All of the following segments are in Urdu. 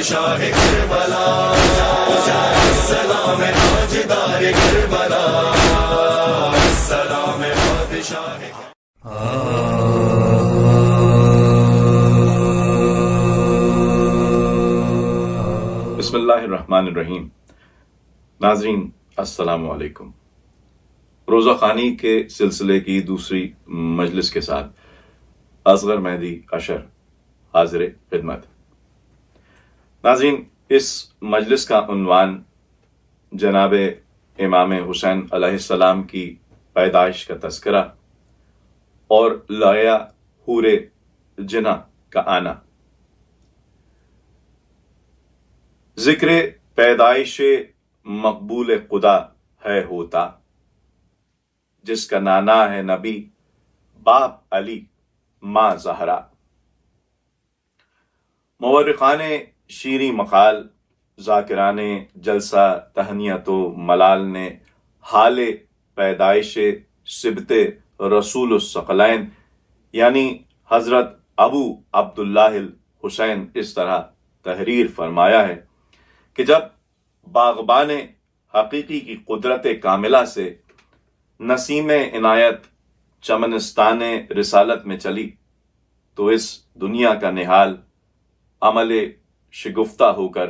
شاہ کربلا سلام تاجدار کربلا سلام بادشاہ بسم اللہ الرحمن الرحیم۔ ناظرین السلام علیکم۔ روزہ خوانی کے سلسلے کی دوسری مجلس کے ساتھ اصغر مہدی اشر حاضر خدمت۔ ناظرین، اس مجلس کا عنوان جناب امام حسین علیہ السلام کی پیدائش کا تذکرہ اور لایا حور جنہ کا آنا۔ ذکر پیدائش مقبول خدا ہے ہوتا، جس کا نانا ہے نبی باپ علی ماں زہرا۔ مورخان شیریں مقال، ذاکران جلسہ تہنیت و ملال نے حال پیدائش سبط رسول الثقلین یعنی حضرت ابو عبداللہ الحسین اس طرح تحریر فرمایا ہے کہ جب باغبان حقیقی کی قدرت کاملہ سے نسیم عنایت چمنستان رسالت میں چلی تو اس دنیا کا نحال عمل شگفتہ ہو کر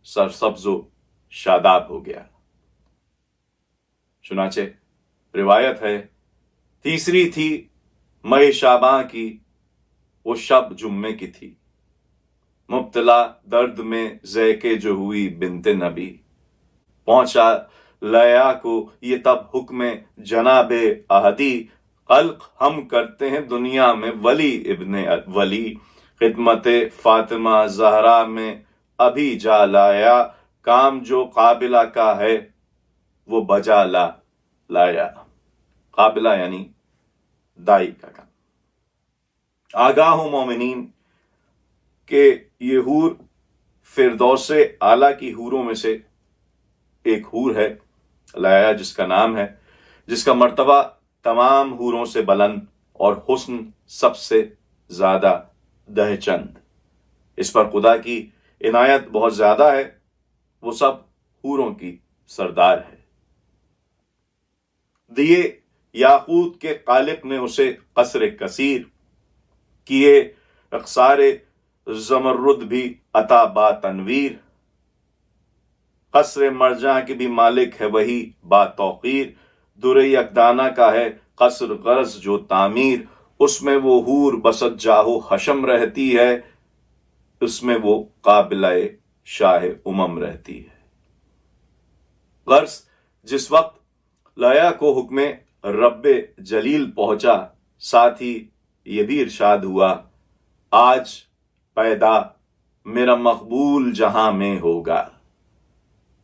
سرسبز و شاداب ہو گیا۔ چنانچہ روایت ہے، تیسری تھی ماہ شعباں کی، وہ شب جمعے کی تھی، مبتلا درد میں ذیکے جو ہوئی بنت نبی، پہنچا لیا کو یہ تب حکم جناب احدی، خلق ہم کرتے ہیں دنیا میں ولی ابن ولی، خدمت فاطمہ زہرا میں ابھی جا لایا، کام جو قابلہ کا ہے وہ بجا لایا۔ قابلہ یعنی دائی کا کام۔ آگاہ ہو مومنین کہ یہ حور فردوس اعلیٰ کی حوروں میں سے ایک حور ہے، لایا جس کا نام ہے، جس کا مرتبہ تمام حوروں سے بلند اور حسن سب سے زیادہ دہ چند۔ اس پر خدا کی عنایت بہت زیادہ ہے، وہ سب حوروں کی سردار ہے۔ دیے یاقوت کے خالق نے اسے قصر کثیر کیے، رخسار زمرد بھی عطا با تنویر، قصر مرجان کے بھی مالک ہے وہی با توقیر، در یکدانہ کا ہے قصر غرض جو تعمیر، اس میں وہ حور بسط جاہو حشم رہتی ہے، اس میں وہ قابلہ شاہ امم رہتی ہے۔ غرض جس وقت لایا کو حکم رب جلیل پہنچا، ساتھ ہی یہ بھی ارشاد ہوا، آج پیدا میرا مقبول جہاں میں ہوگا،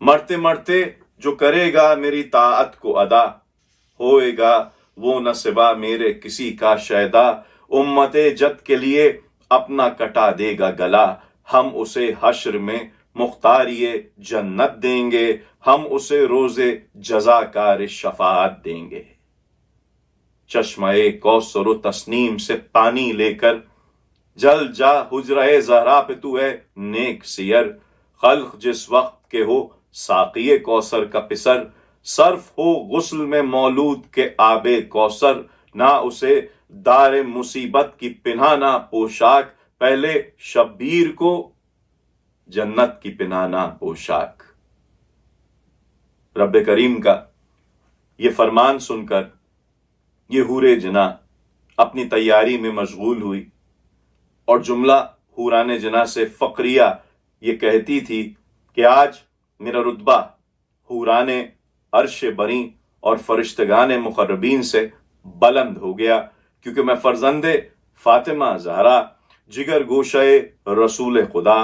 مرتے مرتے جو کرے گا میری طاعت کو ادا، ہوئے گا وہ نہ سوا میرے کسی کا شیدا، امت جد کے لیے اپنا کٹا دے گا گلا، ہم اسے حشر میں مختاری جنت دیں گے، ہم اسے روز جزا کار شفاعت دیں گے۔ چشمہ کوثر و تسنیم سے پانی لے کر جل جا حجرہ زہرا پہ تو ہے نیک سیر، خلق جس وقت کے ہو ساقی کوثر کا پسر، صرف ہو غسل میں مولود کے آب کوثر، نہ اسے دار مصیبت کی پنہانا پوشاک، پہلے شبیر کو جنت کی پنہانا پوشاک۔ رب کریم کا یہ فرمان سن کر یہ حور جنہ اپنی تیاری میں مشغول ہوئی، اور جملہ حوران جنہ سے فقریہ یہ کہتی تھی کہ آج میرا رتبہ حوران عرش بری اور فرشتگان مقربین سے بلند ہو گیا، کیونکہ میں فرزند فاطمہ زہرا، جگر گوشہ رسول خدا،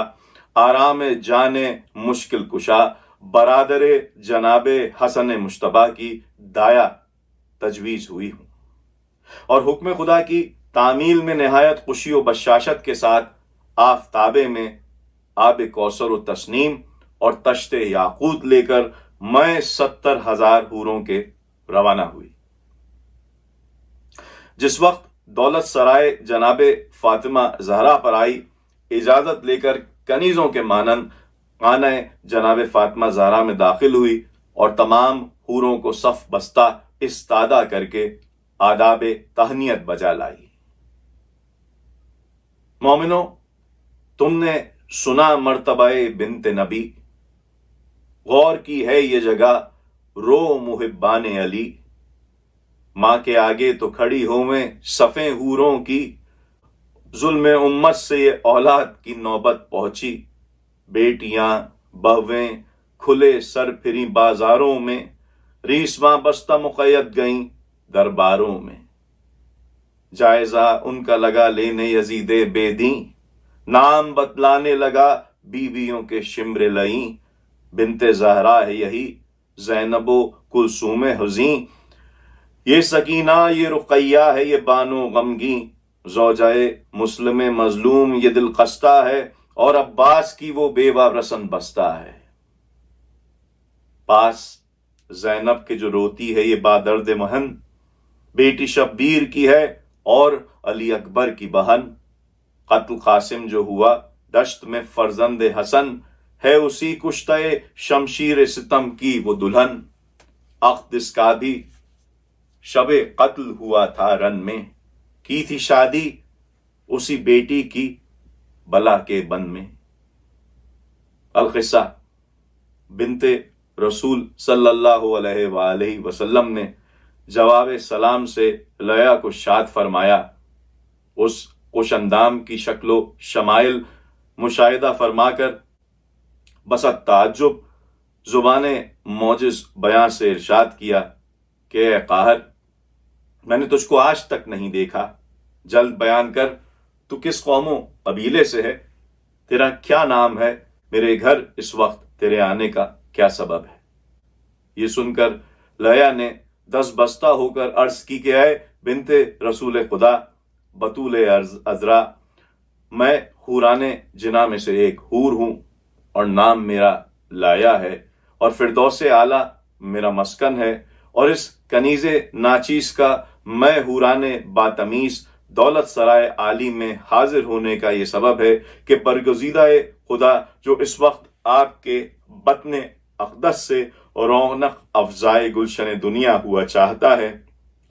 آرام جان مشکل کشا، برادر جناب حسن مجتبیٰ کی دایا تجویز ہوئی ہوں، اور حکم خدا کی تعمیل میں نہایت خوشی و بشاشت کے ساتھ آفتابے میں آب کوثر و تسنیم اور تشت یاقوت لے کر میں 70,000 حوروں کے روانہ ہوئی۔ جس وقت دولت سرائے جناب فاطمہ زہرا پر آئی، اجازت لے کر کنیزوں کے مانند خانہ جناب فاطمہ زہرا میں داخل ہوئی اور تمام حوروں کو صف بستہ استادہ کر کے آداب تہنیت بجا لائی۔ مومنو، تم نے سنا مرتبہ بنت نبی، غور کی ہے یہ جگہ رو محبان علی، ماں کے آگے تو کھڑی ہوئیں صفیں حوروں کی، ظلم امت سے یہ اولاد کی نوبت پہنچی، بیٹیاں بہویں کھلے سر پھری بازاروں میں، ریسواں بستہ مقید گئیں درباروں میں، جائزہ ان کا لگا لینے یزید بے دین، نام بتلانے لگا بیویوں کے شمر لئیں، بنت زہرا ہے یہی زینب و کلثوم حزین، یہ سکینہ یہ رقیہ ہے یہ بانو غمگین، زوجہ مسلم مظلوم یہ دل خستہ ہے، اور عباس کی وہ بیوہ رسن بستہ ہے۔ پاس زینب کے جو روتی ہے یہ بادرد مہن، بیٹی شبیر کی ہے اور علی اکبر کی بہن، قتل قاسم جو ہوا دشت میں فرزند حسن، ہے اسی کشتہ شمشیر ستم کی وہ دلہن، عقد اس کا بھی شب قتل ہوا تھا رن میں، کی تھی شادی اسی بیٹی کی بلا کے بن میں۔ القصہ، بنت رسول صلی اللہ علیہ وآلہ وسلم نے جواب سلام سے لیا کو شاد فرمایا، اس خوش اندام کی شکل و شمائل مشاہدہ فرما کر بس تعجب زبان موجز بیان سے ارشاد کیا کہ اے قاہر، میں نے تجھ کو آج تک نہیں دیکھا، جلد بیان کر تو کس قوم و قبیلے سے ہے، تیرا کیا نام ہے، میرے گھر اس وقت تیرے آنے کا کیا سبب ہے؟ یہ سن کر لیا نے دس بستہ ہو کر عرض کی کہ اے بنت رسول خدا بطول عذرا، میں حوران جنا میں سے ایک حور ہوں اور نام میرا لایا ہے، اور فردوس اعلیٰ میرا مسکن ہے، اور اس کنیز ناچیز کا میں حوران باتمیز دولت سرائے عالی میں حاضر ہونے کا یہ سبب ہے کہ برگزیدہ خدا جو اس وقت آپ کے بطن اقدس سے رونق افزائے گلشن دنیا ہوا چاہتا ہے،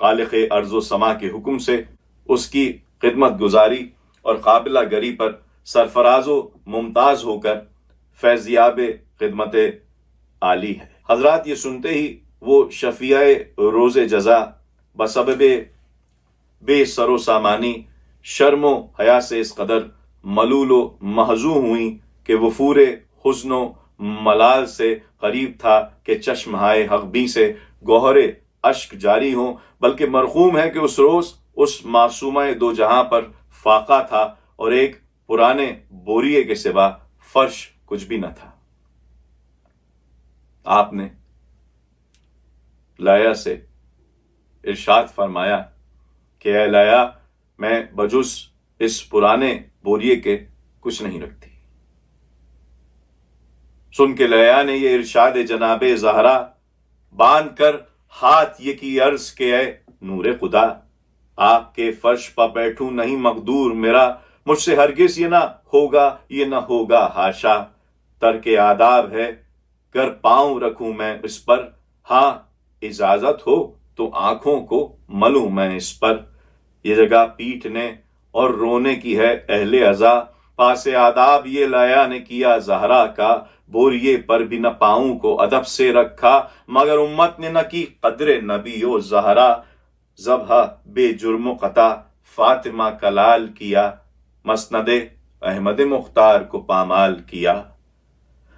خالق ارض و سما کے حکم سے اس کی خدمت گزاری اور قابلہ گری پر سرفراز و ممتاز ہو کر فیضیاب خدمت عالی ہے۔ حضرات یہ سنتے ہی وہ شفیع روز جزا بسبب بے سر و سامانی شرم و حیا سے اس قدر ملول و محزوں ہوئیں کہ وفور حزن و ملال سے قریب تھا کہ چشمہائے حق بی سے گوہر اشک جاری ہوں، بلکہ مرحوم ہے کہ اس روز اس معصومہ دو جہاں پر فاقہ تھا اور ایک پرانے بوریے کے سوا فرش کچھ بھی نہ تھا۔ آپ نے لایا سے ارشاد فرمایا کہ اے لایا، میں بجز اس پرانے بوریے کے کچھ نہیں رکھتی۔ سن کے لیا نے یہ ارشاد جناب زہرا باندھ کر ہاتھ یہ کی عرض کے اے نور خدا، آپ کے فرش پر بیٹھوں نہیں مقدور میرا، مجھ سے ہرگز یہ نہ ہوگا یہ نہ ہوگا ہاشا، ترک آداب ہے گر پاؤں رکھوں میں اس پر، ہاں اجازت ہو تو آنکھوں کو ملوں میں اس پر۔ یہ جگہ پیٹنے اور رونے کی ہے اہل عزا، پاس آداب یہ لایا نے کیا زہرا کا، بوریے پر بھی نہ پاؤں کو ادب سے رکھا، مگر امت نے نہ کی قدر نبی و زہرا، ذبح بے جرم و خطا فاطمہ کا لال کیا، مسند احمد مختار کو پامال کیا۔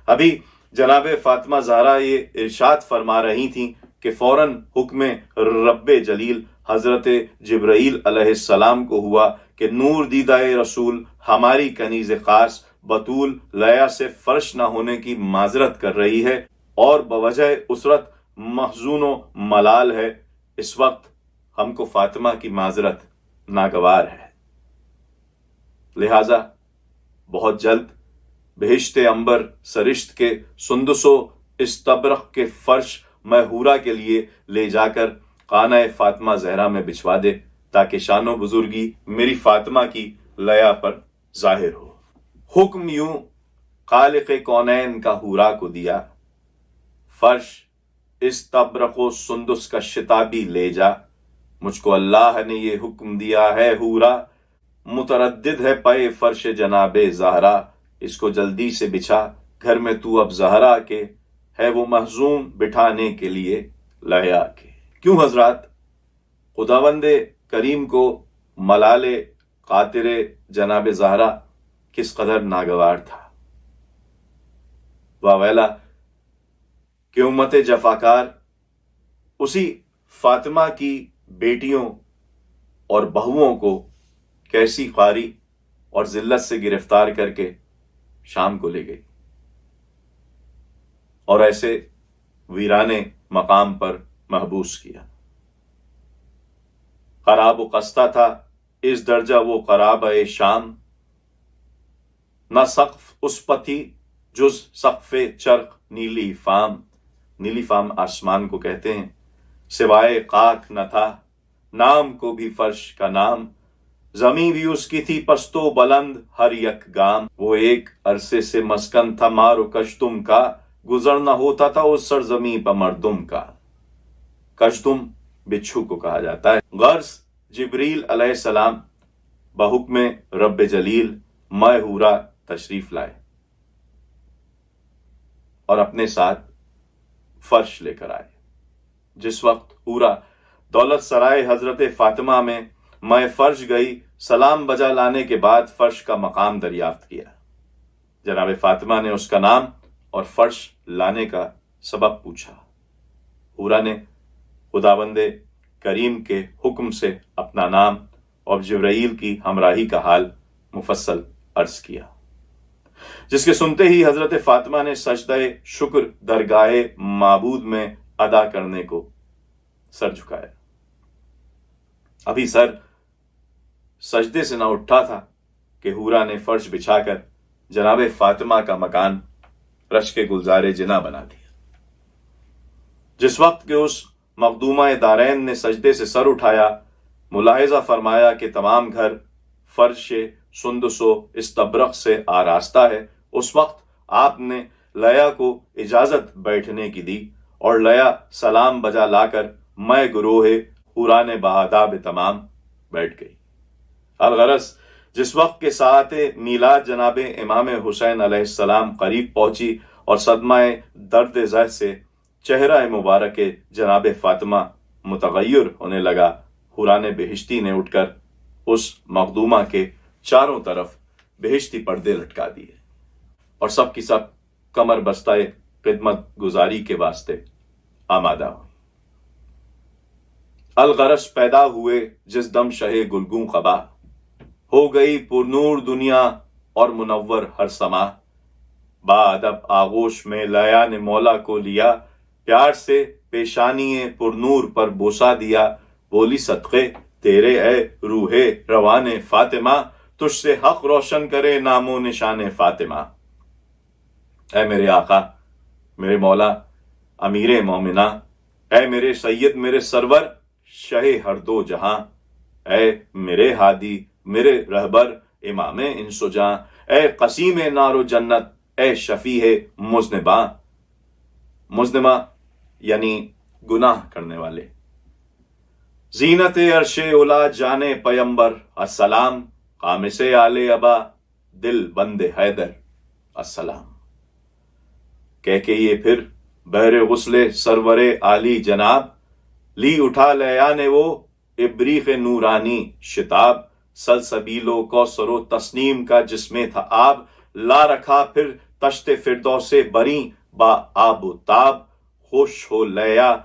ابھی جناب فاطمہ زہرا یہ ارشاد فرما رہی تھیں کہ فوراً حکم رب جلیل حضرت جبرائیل علیہ السلام کو ہوا کہ نور دیدہ رسول ہماری کنیز خاص بطول لیا سے فرش نہ ہونے کی معذرت کر رہی ہے اور بوجہ اسرت محزون و ملال ہے، اس وقت ہم کو فاطمہ کی معذرت ناگوار ہے، لہذا بہت جلد بہشت عنبر سرشت کے سندس و استبرق کے فرش میں حورا کے لیے لے جا کر خانہ فاطمہ زہرا میں بچھوا دے، تاکہ شان و بزرگی میری فاطمہ کی لیا پر ظاہر ہو۔ حکم یوں خالق کونین کا حورا کو دیا، فرش استبرق و سندس کا شتابی لے جا، مجھ کو اللہ نے یہ حکم دیا ہے حورا، متردد ہے پے فرش جناب زہرا، اس کو جلدی سے بچھا، گھر میں تو اب زہرا کے ہے وہ محزوم بٹھانے کے لیے لیا کے۔ کیوں حضرات، خداوند کریم کو ملال خاطر جناب زہرا کس قدر ناگوار تھا۔ واویلا کہ امت جفاکار اسی فاطمہ کی بیٹیوں اور بہوؤں کو کیسی خواری اور ذلت سے گرفتار کر کے شام کو لے گئی اور ایسے ویرانے مقام پر محبوس کیا۔ خراب و خستہ تھا اس درجہ وہ خراب شام، نہ سقف اس پتھی جز سقف چرخ نیلی فام، نیلی فام آسمان کو کہتے ہیں، سوائے خاک نہ تھا نام کو بھی فرش کا نام، زمین بھی اس کی تھی پست و بلند ہر یک گام، وہ ایک عرصے سے مسکن تھا مار و کشتم کا، گزر نہ ہوتا تھا اس سرزمین پر مردم کا۔ کشتم بچھو کو کہا جاتا ہے۔ غرض جبریل علیہ السلام بحکم رب جلیل مے حورا تشریف لائے اور اپنے ساتھ فرش لے کر آئے۔ جس وقت حورا دولت سرائے حضرت فاطمہ میں میں فرش گئی، سلام بجا لانے کے بعد فرش کا مقام دریافت کیا۔ جناب فاطمہ نے اس کا نام اور فرش لانے کا سبب پوچھا۔ حورا نے خداوند کریم کے حکم سے اپنا نام اور جبرائیل کی ہمراہی کا حال مفصل عرض کیا، جس کے سنتے ہی حضرت فاطمہ نے سجدہ شکر درگاہ معبود میں ادا کرنے کو سر جھکایا۔ ابھی سر سجدے سے نہ اٹھا تھا کہ حورا نے فرش بچھا کر جناب فاطمہ کا مکان رشک گلزار جنا بنا دیا۔ جس وقت کہ اس مخدومہ دارین نے سجدے سے سر اٹھایا، ملاحظہ فرمایا کہ تمام گھر فرش سندس و استبرق سے آراستہ ہے۔ اس وقت آپ نے لیا کو اجازت بیٹھنے کی دی اور لیا سلام بجا لا کر میں گروہ حورا نے بآداب تمام بیٹھ گئی۔ الغرض جس وقت کے ساعت میلاد جناب امام حسین علیہ السلام قریب پہنچی اور صدمہ درد زہ سے چہرہ مبارک جناب فاطمہ متغیر ہونے لگا، حورا نے بہشتی نے اٹھ کر اس مخدومہ کے چاروں طرف بہشتی پردے لٹکا دیے اور سب کی سب کمر بستہ خدمت گزاری کے واسطے آمادہ ہوئی۔ الغرض پیدا ہوئے جس دم شہ گلگوں قبا، ہو گئی پرنور دنیا اور منور ہر سما، با ادب آغوش میں لیا نے مولا کو لیا، پیار سے پیشانی پرنور پر بوسا دیا، بولی صدقے تیرے اے روح روان فاطمہ، تجھ سے حق روشن کرے نام و نشان فاطمہ۔ اے میرے آقا، میرے مولا، امیر مومنہ، اے میرے سید، میرے سرور، شہ ہر دو جہاں، اے میرے ہادی، میرے رہبر، امام انس و جاں، اے قسیم نار و جنت، اے شفیع مذنباں۔ مذنبہ یعنی گناہ کرنے والے۔ زینت عرش اولا جانے پیمبر السلام، قامس آل ابا دل بند حیدر السلام۔ کہہ کے یہ پھر بحر غسل سرور عالی جناب، لی اٹھا لیا نے وہ ابریق نورانی شتاب، سلسبیل و کوثر و تسنیم کا جس میں تھا آب، لا رکھا پھر تشت فردوس بریں با آب و تاب، خوش ہو لیا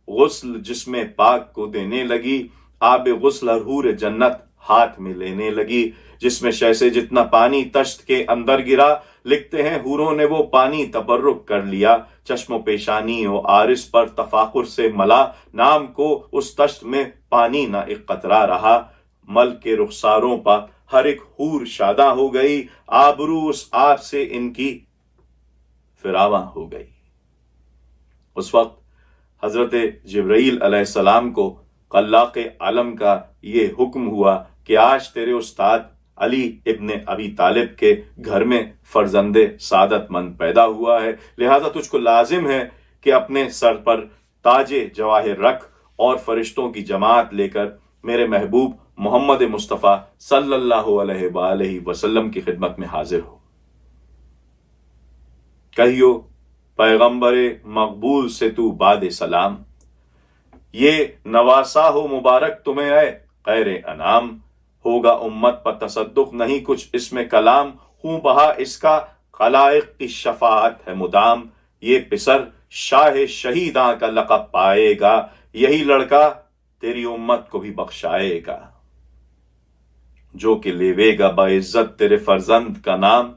غسل جس میں پاک کو دینے لگی، آب غسل حور جنت ہاتھ میں لینے لگی، جس میں شہ سے جتنا پانی تشت کے اندر گرا، لکھتے ہیں حوروں نے وہ پانی تبرک کر لیا، چشم و پیشانی و عارض پر تفاخر سے ملا، نام کو اس تشت میں پانی نہ ایک قطرہ رہا، مل کے رخساروں پر ہر ایک حور شاداں ہو گئی، آبرو اس آپ سے ان کی فراواں ہو گئی۔ اس وقت حضرت جبرائیل علیہ السلام کو خلاق عالم کا یہ حکم ہوا کہ آج تیرے استاد علی ابن ابی طالب کے گھر میں فرزند سعادت مند پیدا ہوا ہے، لہذا تجھ کو لازم ہے کہ اپنے سر پر تاج جواہر رکھ اور فرشتوں کی جماعت لے کر میرے محبوب محمد مصطفیٰ صلی اللہ علیہ وآلہ وسلم کی خدمت میں حاضر ہو۔ کہیو پیغمبر مقبول سے تو باد سلام، یہ نواسا ہو مبارک تمہیں اے خیر انام، ہوگا امت پر تصدق نہیں کچھ اس میں کلام، خوں بہا اس کا خلائق کی شفاعت ہے مدام، یہ پسر شاہ شہیداں کا لقب پائے گا، یہی لڑکا تیری امت کو بھی بخشائے گا، جو کہ لیوے گا باعزت تیرے فرزند کا نام،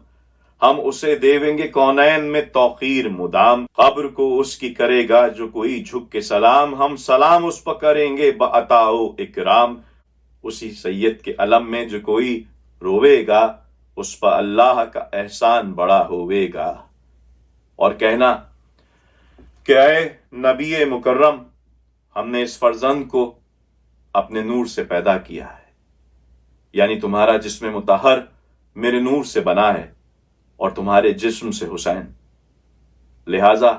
ہم اسے دیویں گے کونین میں توقیر مدام، قبر کو اس کی کرے گا جو کوئی جھک کے سلام، ہم سلام اس پر کریں گے بعطا و اکرام، اسی سید کے علم میں جو کوئی روے گا اس پر اللہ کا احسان بڑا ہوئے گا۔ اور کہنا کہ اے نبی مکرم، ہم نے اس فرزند کو اپنے نور سے پیدا کیا ہے، یعنی تمہارا جسم مطہر میرے نور سے بنا ہے اور تمہارے جسم سے حسین، لہذا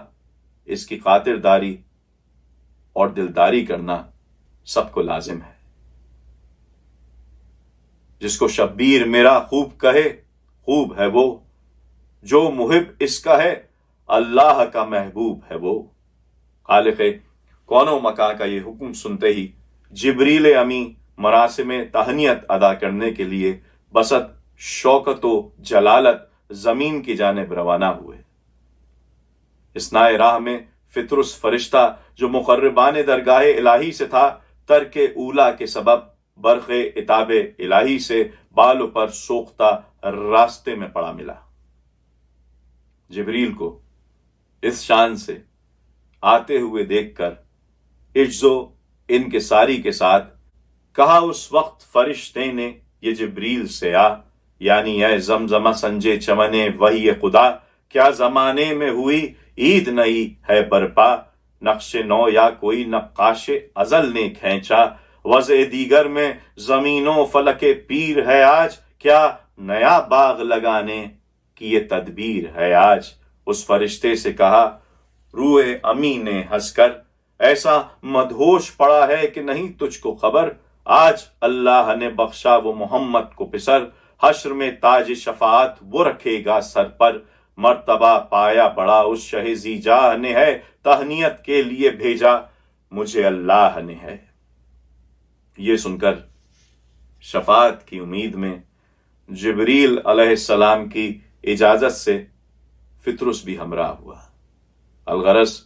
اس کی خاطرداری اور دلداری کرنا سب کو لازم ہے۔ جس کو شبیر میرا خوب کہے خوب ہے وہ، جو محب اس کا ہے اللہ کا محبوب ہے وہ۔ خالق کون و مکان کا یہ حکم سنتے ہی جبریل امی مراسم تہنیت ادا کرنے کے لیے بسط شوکت و جلالت زمین کی جانب روانہ ہوئے۔ اثناء راہ میں فطرس فرشتہ جو مقربان درگاہ الہی سے تھا، ترک اولا کے سبب برق عتاب الہی سے بالوں پر سوختہ راستے میں پڑا ملا۔ جبریل کو اس شان سے آتے ہوئے دیکھ کر عجز و انکساری کے ساتھ کہا اس وقت فرشتے نے یہ جبریل سے آ، یعنی اے زمزمہ سنجے چمنے وحی خدا، کیا زمانے میں ہوئی عید نئی ہے برپا، نقش نو یا کوئی نقاش ازل نے کھینچا، وضع دیگر میں زمین و فلک پیر ہے آج، کیا نیا باغ لگانے کی یہ تدبیر ہے آج۔ اس فرشتے سے کہا روح امی نے ہنس کر، ایسا مدہوش پڑا ہے کہ نہیں تجھ کو خبر، آج اللہ نے بخشا وہ محمد کو پسر، حشر میں تاج شفاعت وہ رکھے گا سر پر، مرتبہ پایا بڑا اس شہ ذیجاہ نے ہے، تہنیت کے لیے بھیجا مجھے اللہ نے ہے۔ یہ سن کر شفاعت کی امید میں جبریل علیہ السلام کی اجازت سے فطرس بھی ہمراہ ہوا۔ الغرض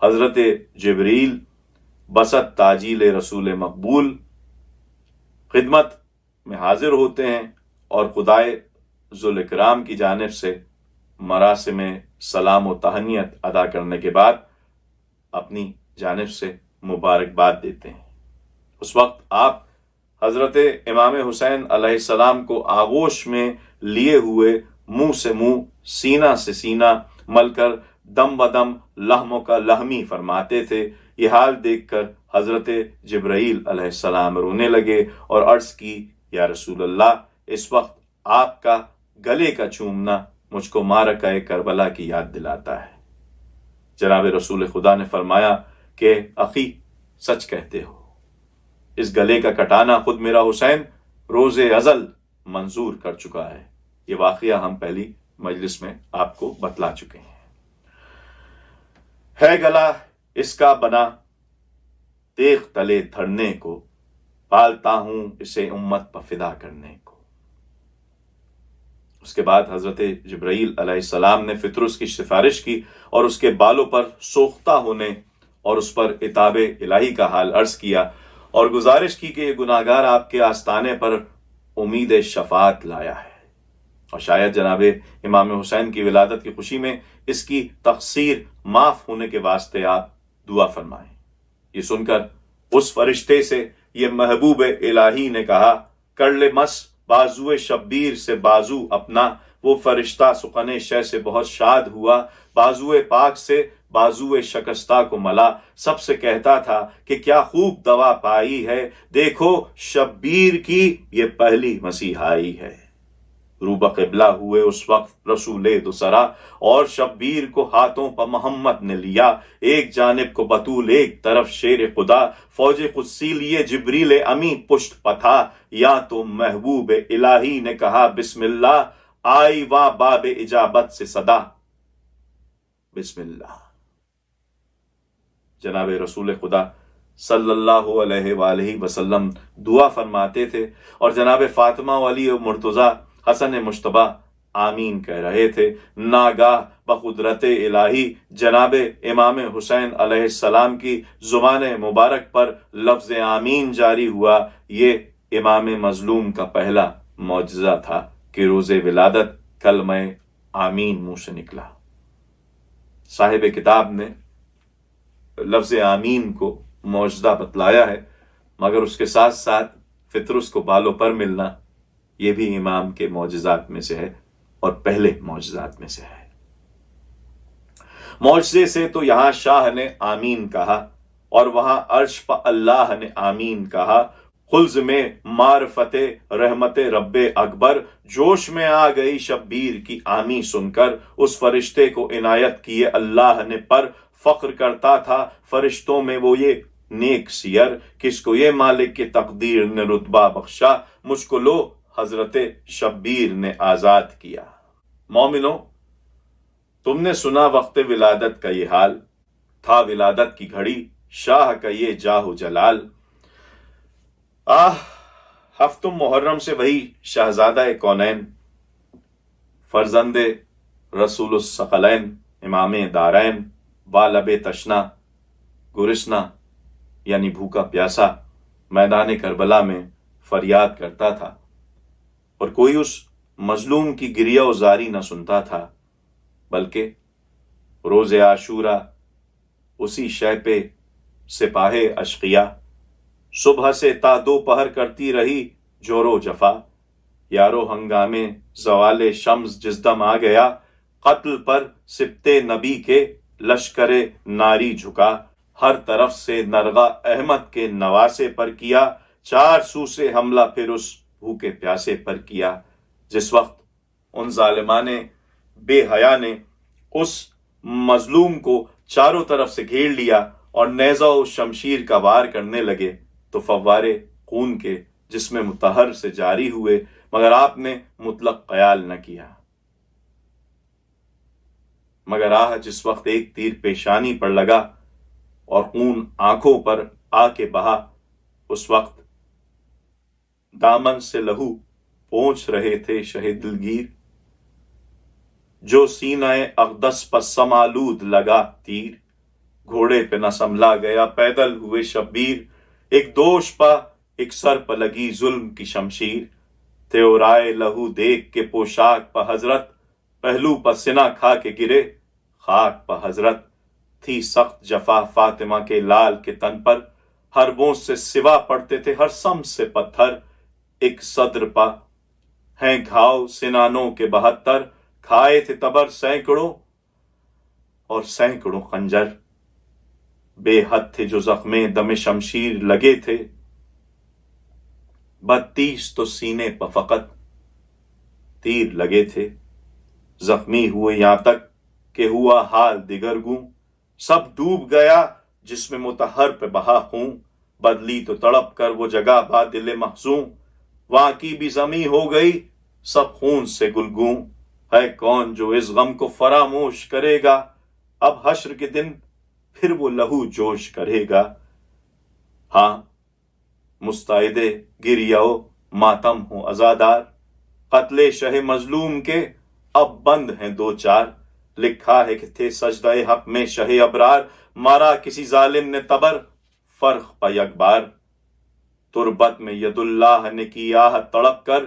حضرت جبریل بسط تاجیل رسول مقبول خدمت میں حاضر ہوتے ہیں اور خدائے ذوالکرام کی جانب سے مراسم سلام و تہنیت ادا کرنے کے بعد اپنی جانب سے مبارکباد دیتے ہیں۔ اس وقت آپ حضرت امام حسین علیہ السلام کو آغوش میں لیے ہوئے منہ سے منہ سینہ سے سینہ مل کر دم بدم لہموں کا لہمی فرماتے تھے۔ یہ حال دیکھ کر حضرت جبرائیل علیہ السلام رونے لگے اور عرض کی یا رسول اللہ، اس وقت آپ کا گلے کا چومنا مجھ کو معرکہ کربلا کی یاد دلاتا ہے۔ جناب رسول خدا نے فرمایا کہ اخی سچ کہتے ہو، اس گلے کا کٹانا خود میرا حسین روز ازل منظور کر چکا ہے۔ یہ واقعہ ہم پہلی مجلس میں آپ کو بتلا چکے ہیں۔ ہے گلا اس کا بنا تیغ تلے دھرنے کو، پالتا ہوں اسے امت پر فدا کرنے کو۔ اس کے بعد حضرت جبرائیل علیہ السلام نے فطرس کی سفارش کی اور اس کے بالوں پر سوختہ ہونے اور اس پر عتاب الہی کا حال عرض کیا اور گزارش کی کہ یہ گناہگار آپ کے آستانے پر امید شفاعت لایا ہے۔ اور شاید جناب امام حسین کی ولادت کی خوشی میں اس کی تقصیر معاف ہونے کے واسطے آپ دعا فرمائیں۔ یہ سن کر اس فرشتے سے یہ محبوب الہی نے کہا، کر لے مس بازو شبیر سے بازو اپنا۔ وہ فرشتہ سخن شہ سے بہت شاد ہوا، بازو پاک سے بازو شکستہ کو ملا، سب سے کہتا تھا کہ کیا خوب دوا پائی ہے، دیکھو شبیر کی یہ پہلی مسیحائی ہے۔ روبہ قبلہ ہوئے اس وقت رسول دوسرا، اور شبیر کو ہاتھوں پر محمد نے لیا، ایک جانب کو بطول ایک طرف شیر خدا، فوج قدسی لیے جبریل امی پشت پتھا، یا تو محبوب الہی نے کہا بسم اللہ، آئی وا باب اجابت سے صدا، بسم اللہ۔ جناب رسول خدا صلی اللہ علیہ وآلہ وسلم دعا فرماتے تھے، اور جناب فاطمہ والی و مرتضی حسن مشتبہ آمین کہہ رہے تھے۔ ناگاہ بقدرت الہی جناب امام حسین علیہ السلام کی زبان مبارک پر لفظ آمین جاری ہوا۔ یہ امام مظلوم کا پہلا معجزہ تھا کہ روز ولادت کلمہ آمین منہ سے نکلا۔ صاحب کتاب نے لفظ آمین کو معجزہ بتلایا ہے، مگر اس کے ساتھ ساتھ فطرس کو بالوں پر ملنا یہ بھی امام کے معجزات میں سے ہے اور پہلے معجزات میں سے ہے۔ معجزے سے تو یہاں شاہ نے آمین کہا اور وہاں عرش پر اللہ نے آمین کہا۔ خلز میں معرفت رحمت رب اکبر، جوش میں آ گئی شبیر کی آمی سن کر، اس فرشتے کو عنایت کیے اللہ نے پر، فخر کرتا تھا فرشتوں میں وہ یہ نیک سیر، کس کو یہ مالک کی تقدیر نے رتبہ بخشا، مجھ کو لو حضرت شبیر نے آزاد کیا۔ مومنو، تم نے سنا وقت ولادت کا یہ حال، تھا ولادت کی گھڑی شاہ کا یہ جاہ و جلال۔ ہفتم محرم سے وہی شہزادہ کونین، فرزند رسول الثقلین، امام دارین، بالب تشنا گرسنا یعنی بھوکا پیاسا، میدان کربلا میں فریاد کرتا تھا، اور کوئی اس مظلوم کی گریہ و زاری نہ سنتا تھا، بلکہ روز عاشورہ اسی شے پہ سپاہ اشقیا صبح سے تا دوپہر کرتی رہی جور و جفا، یارو ہنگامے زوال شمس جس دم آ گیا، قتل پر سبت نبی کے لشکر ناری جھکا، ہر طرف سے نرغہ احمد کے نواسے پر کیا، چار سو سے حملہ پھر اس بھوکے پیاسے پر کیا۔ جس وقت ان ظالمان بے حیا نے اس مظلوم کو چاروں طرف سے گھیر لیا اور نیزہ و شمشیر کا وار کرنے لگے تو فوارے خون کے جسم مطہر سے جاری ہوئے، مگر آپ نے مطلق خیال نہ کیا۔ مگر جس وقت ایک تیر پیشانی پر لگا اور خون آنکھوں پر آ کے بہا، اس وقت دامن سے لہو پونچھ رہے تھے شہید دلگیر، جو سینہ اقدس پر سمالود لگا تیر، گھوڑے پہ نہ سنبھلا گیا پیدل ہوئے شبیر، ایک دوش پا ایک سر پہ لگی ظلم کی شمشیر، تھے اورائے لہو دیکھ کے پوشاک پہ حضرت، پہلو پہ سنا کھا کے گرے خاک پہ حضرت، تھی سخت جفا فاطمہ کے لال کے تن پر، حربوں سے سوا پڑتے تھے ہر سم سے پتھر، ایک صدر پا ہیں گھاؤ سنانوں کے 72، کھائے تھے تبر سینکڑوں اور سینکڑوں خنجر، بے حد تھے جو زخمیں دم شمشیر لگے تھے، 32 تو سینے پہ فقط تیر لگے تھے، زخمی ہوئے یہاں تک کہ ہوا حال دیگر گوں، سب ڈوب گیا جس میں متحر پہ بہا خون، بدلی تو تڑپ کر وہ جگہ با دل محزون، وہاں کی بھی زمیں ہو گئی سب خون سے گلگوں، ہے کون جو اس غم کو فراموش کرے گا، اب حشر کے دن پھر وہ لہو جوش کرے گا۔ ہاں مستعد گریہ و ماتم ہوں عزادار، قتل شہ مظلوم کے اب بند ہیں دو چار، لکھا ہے کہ تھے سجدہ حق میں شہ ابرار، مارا کسی ظالم نے تبر فرق پہ یک بار، تربت میں ید اللہ نے کی آہ تڑپ کر،